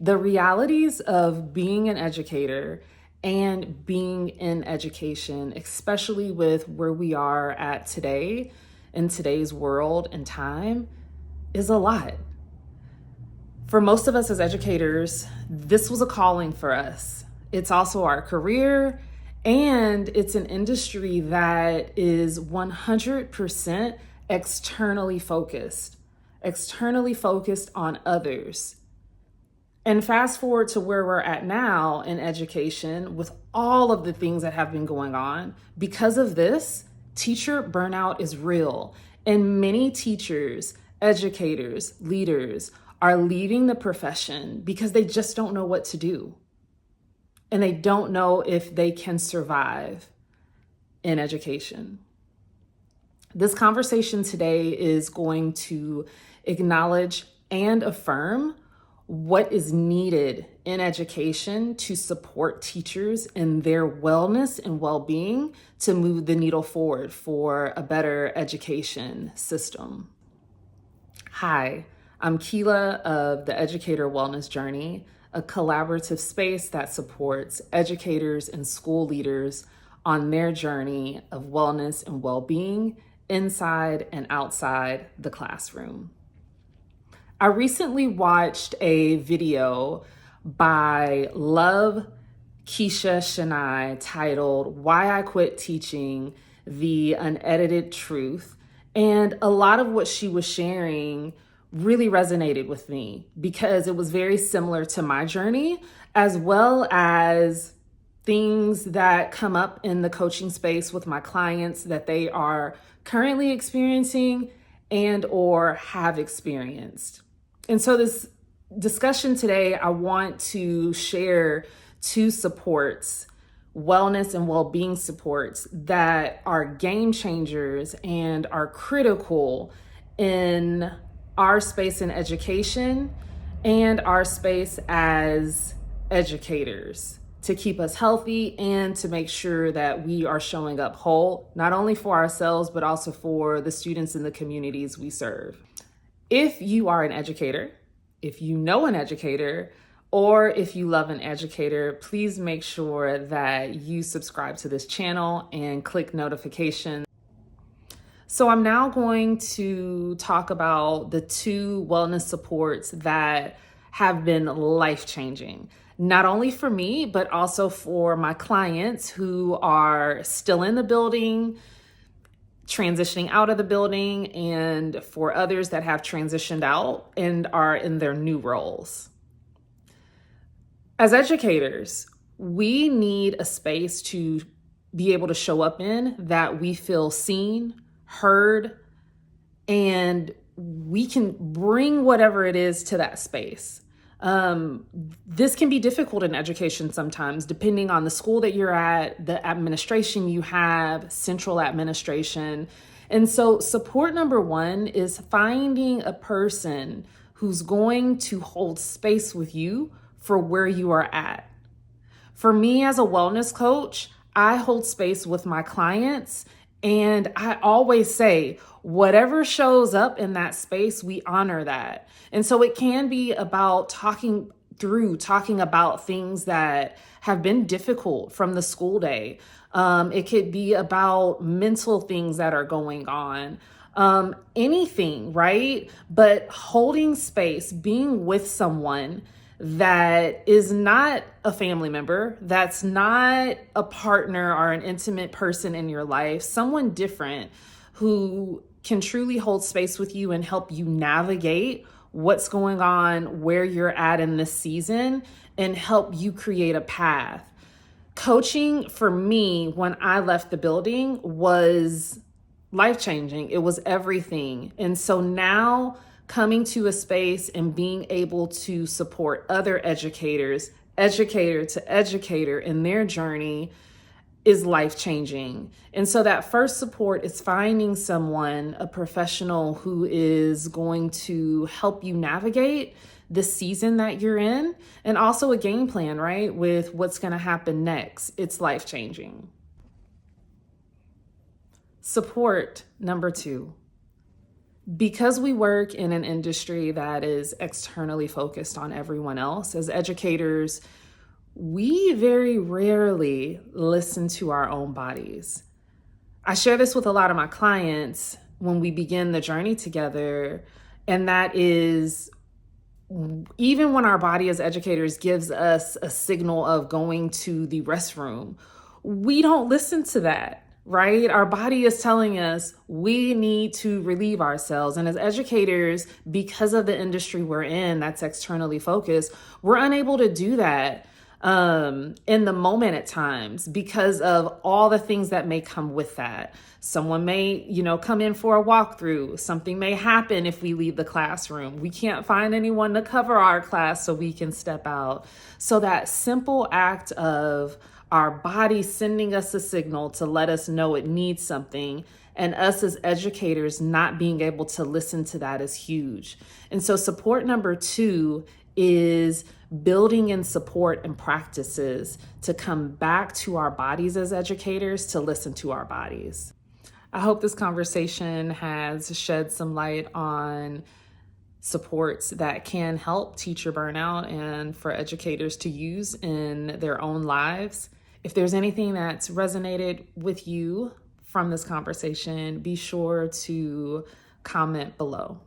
The realities of being an educator and being in education, especially with where we are at today, in today's world and time, is a lot. For most of us as educators, this was a calling for us. It's also our career, and it's an industry that is 100% externally focused on others. And fast forward to where we're at now in education with all of the things that have been going on. Because of this, teacher burnout is real. And many teachers, educators, leaders are leaving the profession because they just don't know what to do. And they don't know if they can survive in education. This conversation today is going to acknowledge and affirm what is needed in education to support teachers in their wellness and well-being to move the needle forward for a better education system. Hi, I'm 𝐄𝐝𝐮 of the Educator Wellness Journey, a collaborative space that supports educators and school leaders on their journey of wellness and well-being inside and outside the classroom. I recently watched a video by 𝐕𝐢𝐝𝐿 𝐿 titled Why I Quit Teaching the Unedited Truth. And a lot of what she was sharing really resonated with me because it was very similar to my journey, as well as things that come up in the coaching space with my clients that they are currently experiencing and or have experienced. And so this discussion today, I want to share 2 supports, wellness and well-being supports that are game changers and are critical in our space in education and our space as educators to keep us healthy and to make sure that we are showing up whole, not only for ourselves, but also for the students in the communities we serve. If you are an educator, if you know an educator, or if you love an educator, please make sure that you subscribe to this channel and click notifications. So I'm now going to talk about the 2 wellness supports that have been life-changing, not only for me, but also for my clients who are still in the building, transitioning out of the building, and for others that have transitioned out and are in their new roles. As educators, we need a space to be able to show up in that we feel seen, heard, and we can bring whatever it is to that space. This can be difficult in education sometimes, depending on the school that you're at, the administration you have, central administration. And so support number 1 is finding a person who's going to hold space with you for where you are at. For me as a wellness coach, I hold space with my clients, and I always say, whatever shows up in that space, we honor that. And so it can be about talking about things that have been difficult from the school day. It could be about mental things that are going on. Anything, right? But holding space, being with someone that is not a family member, that's not a partner or an intimate person in your life, someone different who can truly hold space with you and help you navigate what's going on, where you're at in this season, and help you create a path. Coaching for me, when I left the building, was life-changing. It was everything. And so now coming to a space and being able to support other educators, educator to educator in their journey is life-changing. And so that first support is finding someone, a professional who is going to help you navigate the season that you're in, and also a game plan, right? With what's going to happen next. It's life-changing. Support number 2. Because we work in an industry that is externally focused on everyone else, as educators, we very rarely listen to our own bodies. I share this with a lot of my clients when we begin the journey together, and that is, even when our body as educators gives us a signal of going to the restroom, we don't listen to that, right? Our body is telling us we need to relieve ourselves. And as educators, because of the industry we're in that's externally focused, we're unable to do that in the moment at times because of all the things that may come with that. Someone may, come in for a walkthrough. Something may happen if we leave the classroom. We can't find anyone to cover our class so we can step out. So that simple act of our body sending us a signal to let us know it needs something, and us as educators not being able to listen to that is huge. And so support number 2 is building in support and practices to come back to our bodies as educators, to listen to our bodies. I hope this conversation has shed some light on supports that can help teacher burnout and for educators to use in their own lives. If there's anything that's resonated with you from this conversation, be sure to comment below.